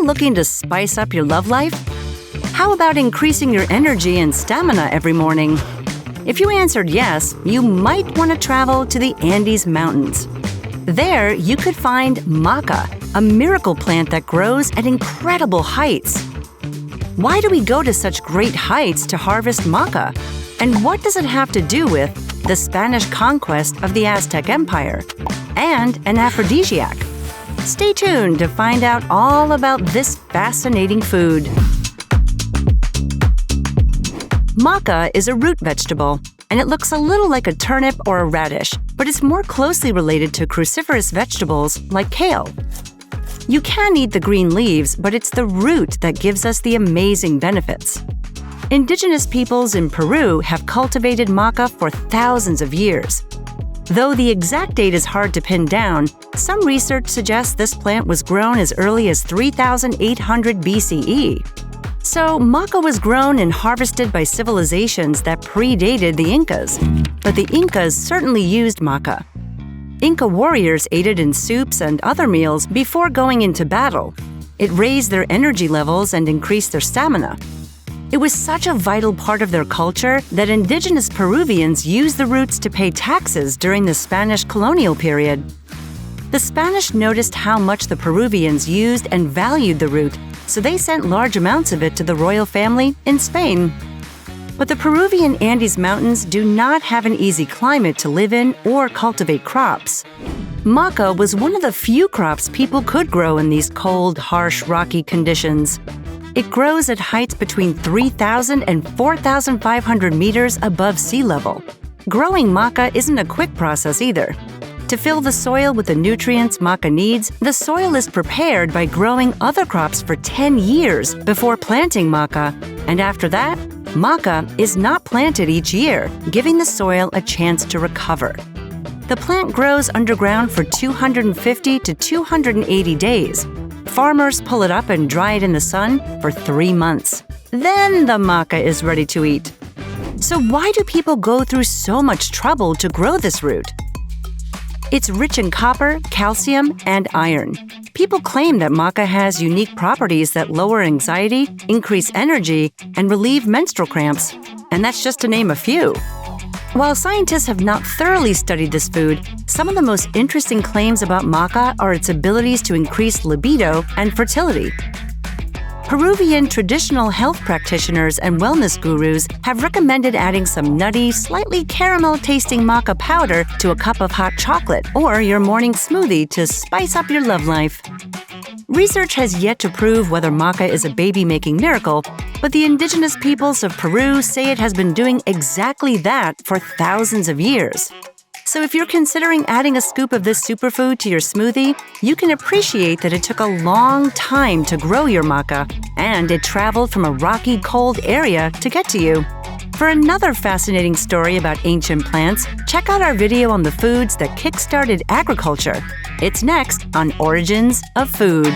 looking to spice up your love life? How about increasing your energy and stamina every morning? If you answered yes, you might want to travel to the Andes Mountains. There, you could find Maca, a miracle plant that grows at incredible heights. Why do we go to such great heights to harvest maca? And what does it have to do with the Spanish conquest of the Aztec Empire and an aphrodisiac? Stay tuned to find out all about this fascinating food. Maca is a root vegetable, and it looks a little like a turnip or a radish, but it's more closely related to cruciferous vegetables like kale. You can eat the green leaves, but it's the root that gives us the amazing benefits. Indigenous peoples in Peru have cultivated maca for thousands of years. Though the exact date is hard to pin down, some research suggests this plant was grown as early as 3,800 BCE. So, maca was grown and harvested by civilizations that predated the Incas. But the Incas certainly used maca. Inca warriors ate it in soups and other meals before going into battle. It raised their energy levels and increased their stamina. It was such a vital part of their culture that indigenous Peruvians used the roots to pay taxes during the Spanish colonial period. The Spanish noticed how much the Peruvians used and valued the root, so they sent large amounts of it to the royal family in Spain. But the Peruvian Andes Mountains do not have an easy climate to live in or cultivate crops. Maca was one of the few crops people could grow in these cold, harsh, rocky conditions. It grows at heights between 3,000 and 4,500 meters above sea level. Growing maca isn't a quick process either. To fill the soil with the nutrients maca needs, the soil is prepared by growing other crops for 10 years before planting maca, and after that, maca is not planted each year, giving the soil a chance to recover. The plant grows underground for 250 to 280 days. Farmers pull it up and dry it in the sun for 3 months. Then the maca is ready to eat. So why do people go through so much trouble to grow this root? It's rich in copper, calcium, and iron. People claim that maca has unique properties that lower anxiety, increase energy, and relieve menstrual cramps. And that's just to name a few. While scientists have not thoroughly studied this food, some of the most interesting claims about maca are its abilities to increase libido and fertility. Peruvian traditional health practitioners and wellness gurus have recommended adding some nutty, slightly caramel-tasting maca powder to a cup of hot chocolate or your morning smoothie to spice up your love life. Research has yet to prove whether maca is a baby-making miracle, but the indigenous peoples of Peru say it has been doing exactly that for thousands of years. So if you're considering adding a scoop of this superfood to your smoothie, you can appreciate that it took a long time to grow your maca, and it traveled from a rocky, cold area to get to you. For another fascinating story about ancient plants, check out our video on the foods that kick-started agriculture. It's next on Origins of Food.